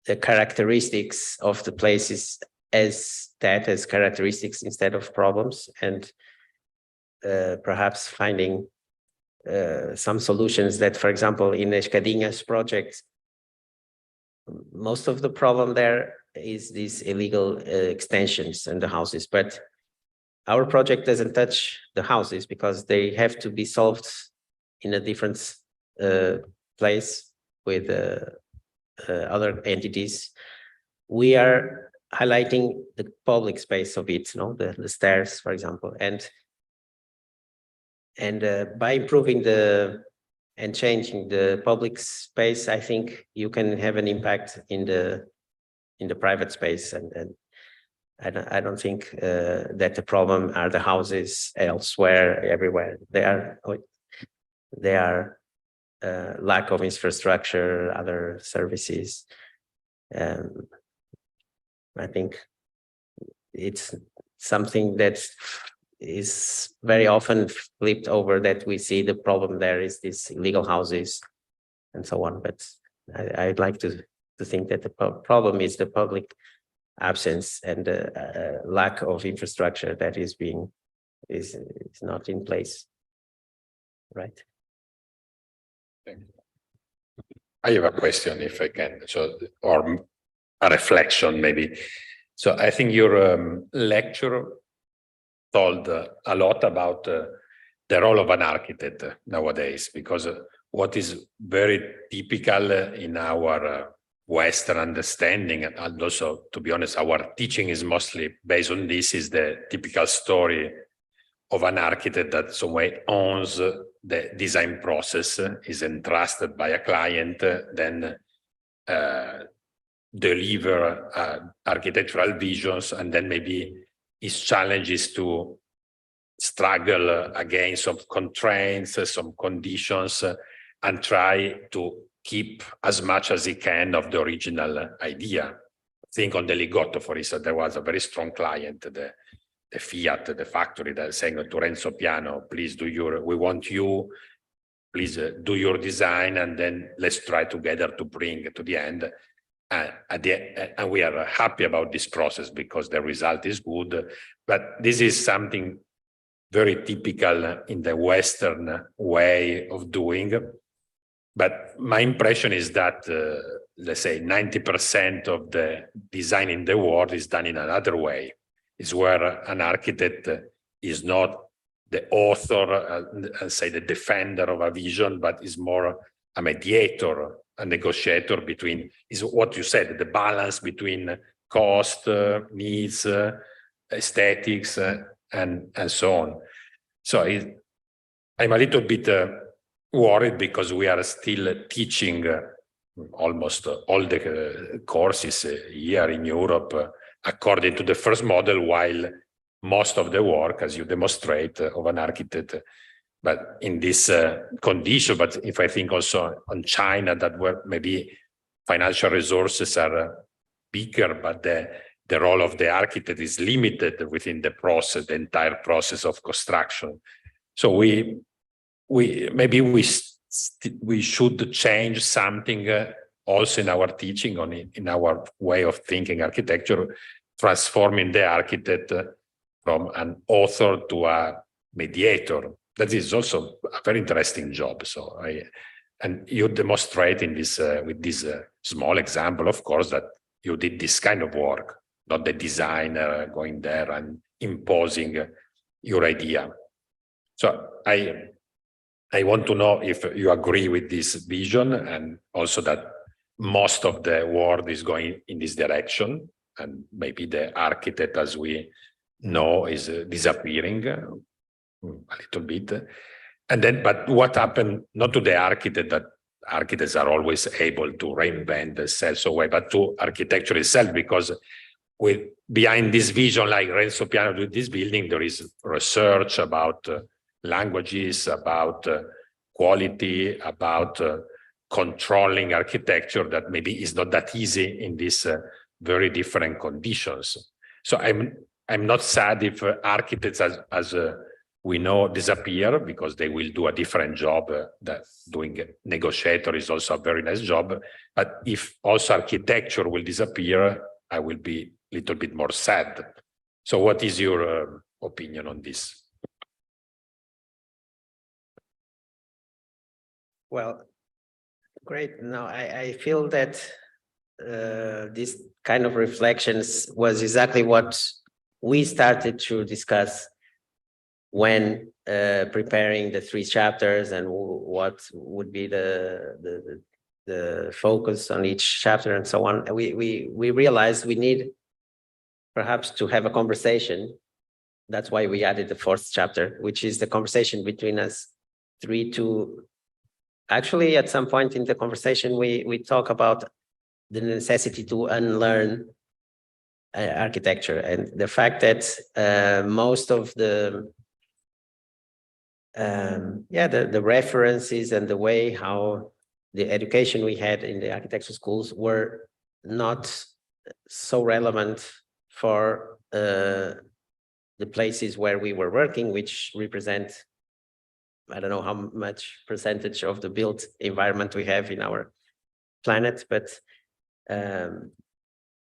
the characteristics of the places as characteristics instead of problems, and perhaps finding some solutions that, for example, in Escadinhas project, most of the problem there is these illegal extensions and the houses, but our project doesn't touch the houses because they have to be solved in a different place with other entities. We are highlighting the public space of it, the stairs, for example, and by improving and changing the public space, I think you can have an impact in the private space, and I don't think that the problem are the houses elsewhere, everywhere. They are lack of infrastructure, other services. I think it's something that is very often flipped over, that we see the problem there is these illegal houses and so on. But I'd like to think that the problem is the public absence and the lack of infrastructure that is not in place, right? Thank you. I have a question, if I can, or a reflection maybe. So I think your lecture told a lot about the role of an architect nowadays, because what is very typical in our Western understanding, and also, to be honest, our teaching is mostly based on this, is the typical story of an architect that some way owns the design process is entrusted by a client, then deliver architectural visions, and then maybe his challenge is to struggle against some constraints, some conditions, and try to keep as much as he can of the original idea. Think on the Ligotto, for instance, there was a very strong client, the Fiat, the factory, that saying to Renzo Piano, please we want you, please do your design, and then let's try together to bring to the end. And we are happy about this process because the result is good. But this is something very typical in the Western way of doing. But my impression is that, let's say, 90% of the design in the world is done in another way. It's where an architect is not the author, say the defender of a vision, but is more a mediator, a negotiator between, is what you said, the balance between cost, needs, aesthetics, and so on. So I'm a little bit worried because we are still teaching almost all the courses here in Europe according to the first model, while most of the work, as you demonstrate, of an architect, but in this condition, but if I think also on China, that where maybe financial resources are bigger, but the role of the architect is limited within the process, the entire process of construction. So we should change something also in our teaching, in our way of thinking architecture, transforming the architect from an author to a mediator. That is also a very interesting job. So and you demonstrate in this with this small example, of course, that you did this kind of work, not the designer going there and imposing your idea. So I want to know if you agree with this vision, and also that most of the world is going in this direction, and maybe the architect, as we know, is disappearing a little bit. And then, but what happened not to the architect, that architects are always able to reinvent themselves away, but to architecture itself, because behind this vision, like Renzo Piano did this building, there is research about languages, about quality, about controlling architecture that maybe is not that easy in these very different conditions. So I'm not sad if architects, as we know, disappear, because they will do a different job. That doing negotiator is also a very nice job. But if also architecture will disappear, I will be a little bit more sad. So what is your opinion on this? Well, great. No, I feel that this kind of reflections was exactly what we started to discuss when preparing the 3 chapters and what would be the focus on each chapter and so on. We realized we need perhaps to have a conversation. That's why we added the 4th chapter, which is the conversation between us 3 to... Actually, at some point in the conversation, we talk about the necessity to unlearn architecture, and the fact that most of the references and the way how the education we had in the architecture schools were not so relevant for the places where we were working, which represent, I don't know how much percentage of the built environment we have in our planet, but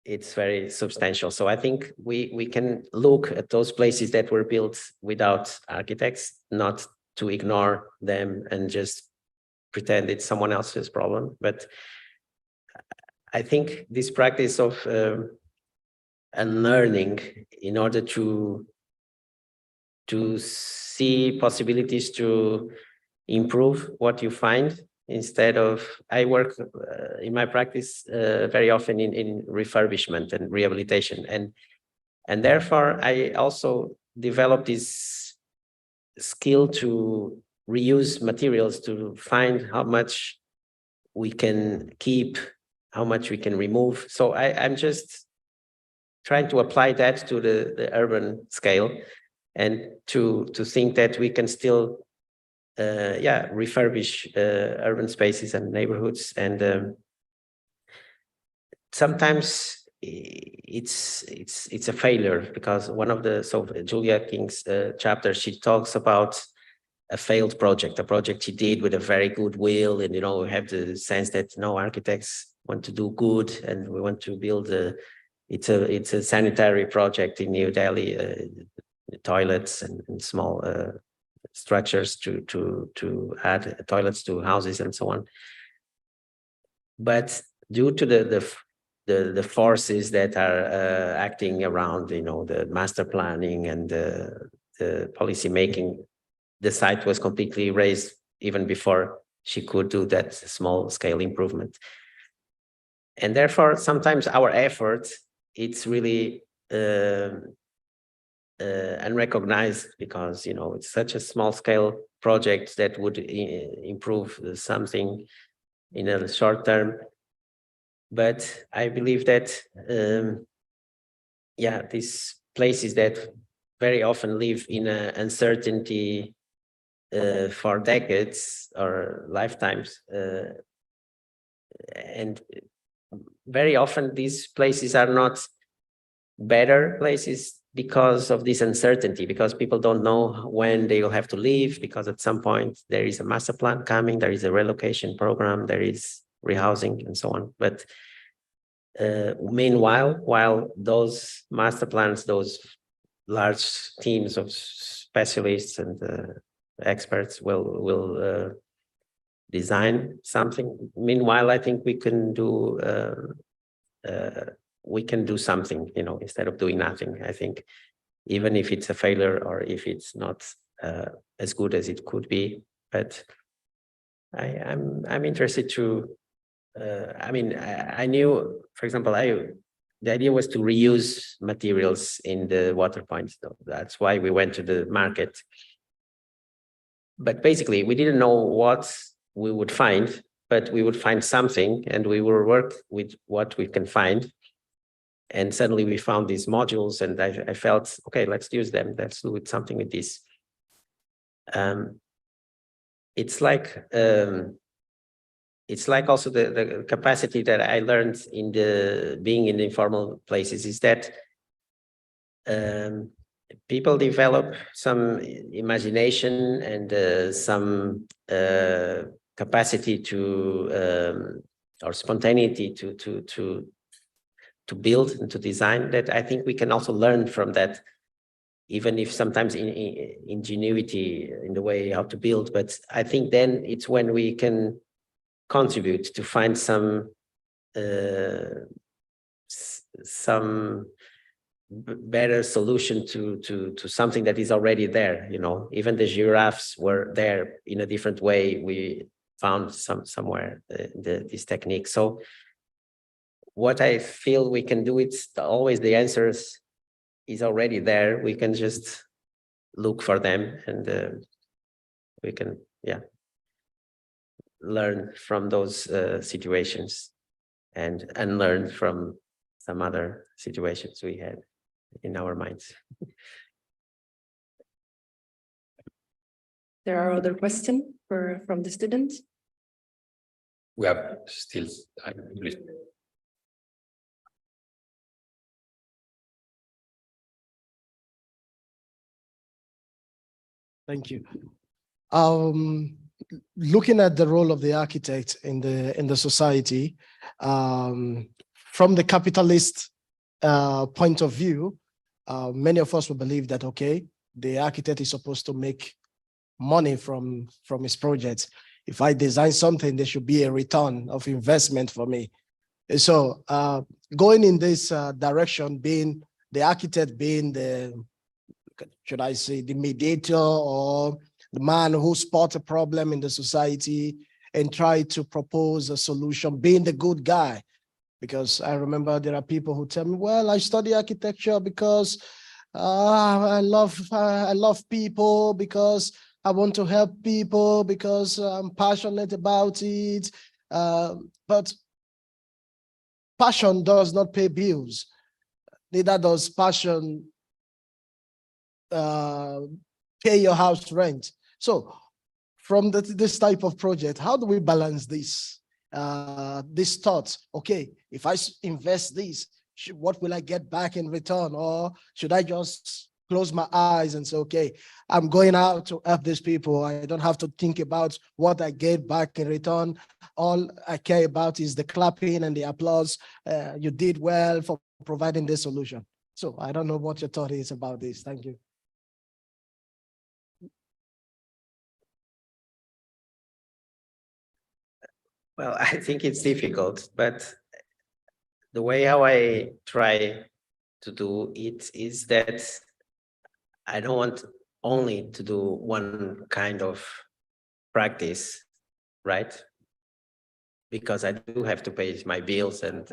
it's very substantial. So I think we can look at those places that were built without architects, not to ignore them and just pretend it's someone else's problem. But I think this practice of unlearning in order to see possibilities to improve what you find, instead of, I work in my practice very often in refurbishment and rehabilitation, and therefore I also developed this skill to reuse materials to find how much we can keep, how much we can remove. So I'm just trying to apply that to the urban scale, and to think that we can still refurbish urban spaces and neighborhoods. And sometimes it's a failure, because one of the, so Julia King's chapter, she talks about a failed project, a project she did with a very good will, and we have the sense that architects want to do good, and we want to build it's a sanitary project in New Delhi, toilets and small structures to add toilets to houses and so on. But due to the forces that are acting around, the master planning and the policy making, the site was completely razed even before she could do that small scale improvement. And therefore, sometimes our effort, it's really unrecognized, because it's such a small scale project that would improve something in a short term. But I believe that these places that very often live in uncertainty for decades or lifetimes, and very often these places are not better places because of this uncertainty, because people don't know when they will have to leave, because at some point there is a master plan coming, there is a relocation program, there is rehousing and so on. But meanwhile, while those master plans, those large teams of specialists and experts will design something, meanwhile, I think we can do something, instead of doing nothing. I think even if it's a failure, or if it's not as good as it could be, but I'm interested to. I knew, for example, the idea was to reuse materials in the water points. So that's why we went to the market. But basically, we didn't know what we would find, but we would find something, and we will work with what we can find. And suddenly we found these modules, and I felt, okay, let's use them. Let's do something with this. It's like also the capacity that I learned in being in the informal places is that people develop some imagination and some capacity to or spontaneity to build and to design, that I think we can also learn from that, even if sometimes ingenuity in the way how to build. But I think then it's when we can contribute to find some better solution to something that is already there. Even the giraffes were there in a different way. We found somewhere this technique. So what I feel we can do, it's always the answers is already there. We can just look for them, and we can learn from those situations and unlearn from some other situations we had in our minds. There are other questions from the students? We have still time. Please. Thank you. Looking at the role of the architect in the society, from the capitalist point of view, many of us will believe that, okay, the architect is supposed to make money from his project. If I design something, there should be a return of investment for me. So going in this direction, being the architect, being the, should I say, the mediator or the man who spots a problem in the society and try to propose a solution, being the good guy. Because I remember there are people who tell me, well, I study architecture because I love people, because I want to help people because I'm passionate about it. But passion does not pay bills. Neither does passion pay your house rent. So from this type of project, how do we balance this? This thought, okay, if I invest this, what will I get back in return? Or should I just close my eyes and say, okay, I'm going out to help these people. I don't have to think about what I get back in return. All I care about is the clapping and the applause. You did well for providing this solution. So I don't know what your thought is about this. Thank you. Well, I think it's difficult, but the way how I try to do it is that I don't want only to do one kind of practice, right? Because I do have to pay my bills and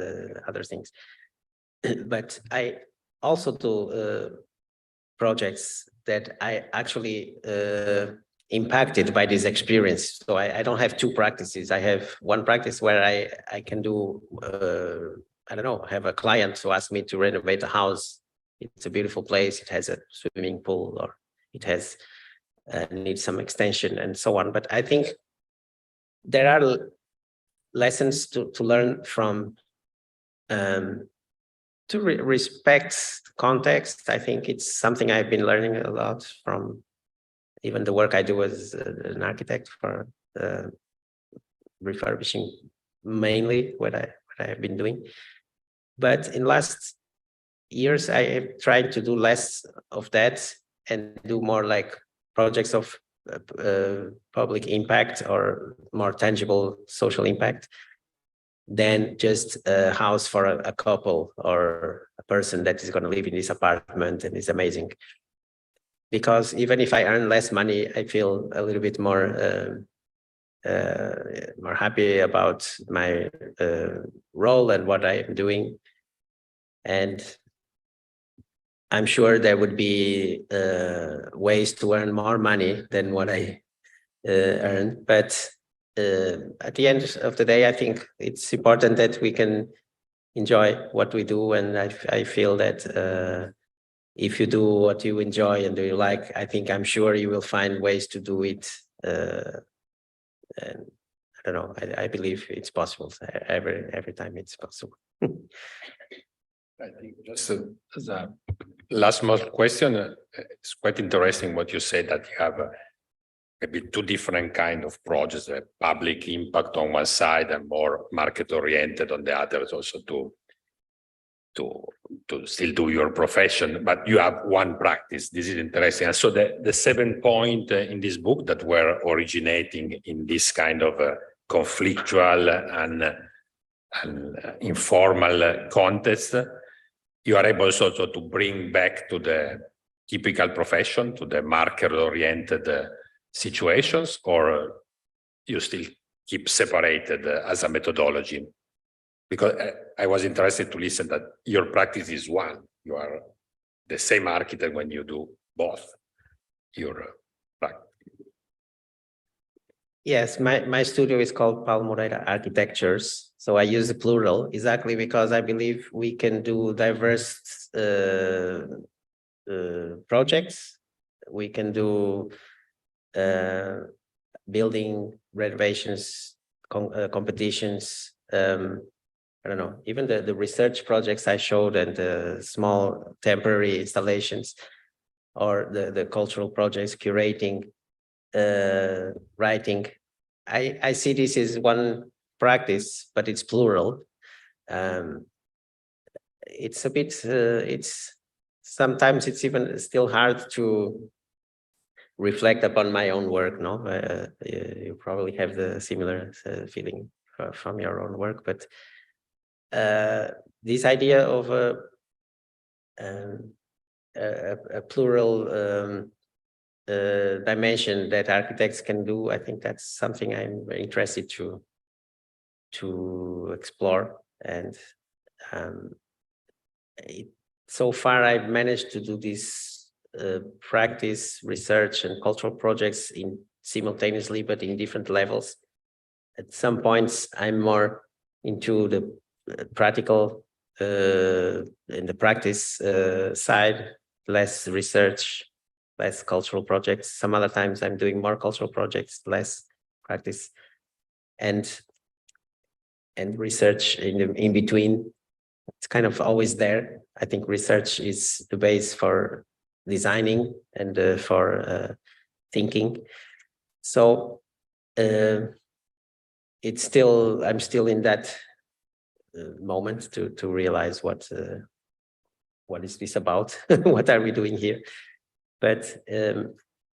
other things. But I also do projects that I actually impacted by this experience. So I don't have two practices. I have one practice where I can do, I don't know, have a client who asks me to renovate a house. It's a beautiful place. It has a swimming pool, or it has needs some extension and so on. But I think there are lessons to learn from, to respect context. I think it's something I've been learning a lot from even the work I do as an architect for refurbishing, mainly what I have been doing. But in last years, I have tried to do less of that and do more like projects of public impact or more tangible social impact than just a house for a couple or a person that is going to live in this apartment and is amazing. Because even if I earn less money, I feel a little bit more happy about my role and what I am doing. And I'm sure there would be ways to earn more money than what I earn. But at the end of the day, I think it's important that we can enjoy what we do. And I feel that if you do what you enjoy and do you like, I'm sure you will find ways to do it. And I don't know, I believe it's possible. Every time it's possible. I think just as a last question, it's quite interesting what you said, that you have maybe two different kind of projects, public impact on one side and more market oriented on the other, also to still do your profession, but you have one practice. This is interesting. And so the 7 points in this book that were originating in this kind of conflictual and informal context, you are able also to bring back to the typical profession, to the market-oriented situations, or you still keep separated as a methodology? Because I was interested to listen that your practice is one. You are the same architect when you do both your practice. Yes, my studio is called Paulo Architectures. So I use the plural exactly because I believe we can do diverse projects. We can do building renovations, competitions, I don't know, even the research projects I showed and the small temporary installations, or the cultural projects, curating, writing. I see this as one practice, but it's plural. It's a bit, sometimes it's even still hard to reflect upon my own work, no? You probably have the similar feeling from your own work, but this idea of a plural dimension that architects can do, I think that's something I'm very interested to explore. And so far, I've managed to do this practice, research, and cultural projects simultaneously, but in different levels. At some points, I'm more into the practical in the practice side, less research, less cultural projects. Some other times I'm doing more cultural projects, less practice, and research in between. It's kind of always there. I think research is the base for designing and for thinking. So I'm still in that moment to realize what is this about? What are we doing here? But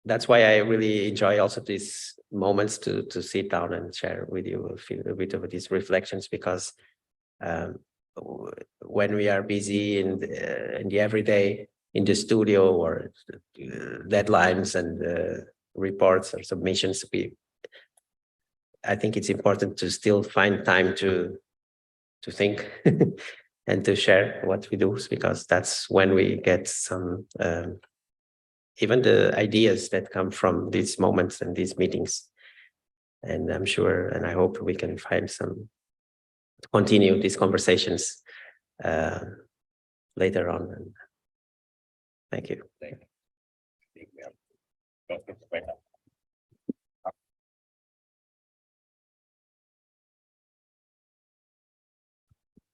that's why I really enjoy also these moments to sit down and share with you a bit of these reflections, because when we are busy in the everyday in the studio or deadlines and reports or submissions, I think it's important to still find time to think and to share what we do, because that's when we get some even the ideas that come from these moments and these meetings. And I'm sure, and I hope we can find some to continue these conversations later on. And thank you.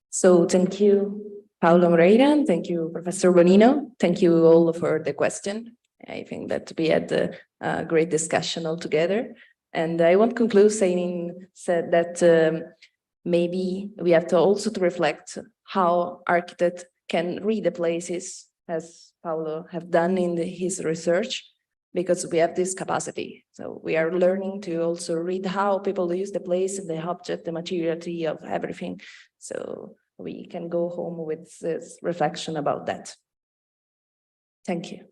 So thank you, Paulo Moreira. Thank you, Professor Bonino. Thank you all for the question. I think that we had a great discussion altogether. And I want to conclude said that maybe we have to also to reflect how architects can read the places, as Paulo have done in his research, because we have this capacity. So we are learning to also read how people use the place, the object, the materiality of everything. So we can go home with this reflection about that. Thank you.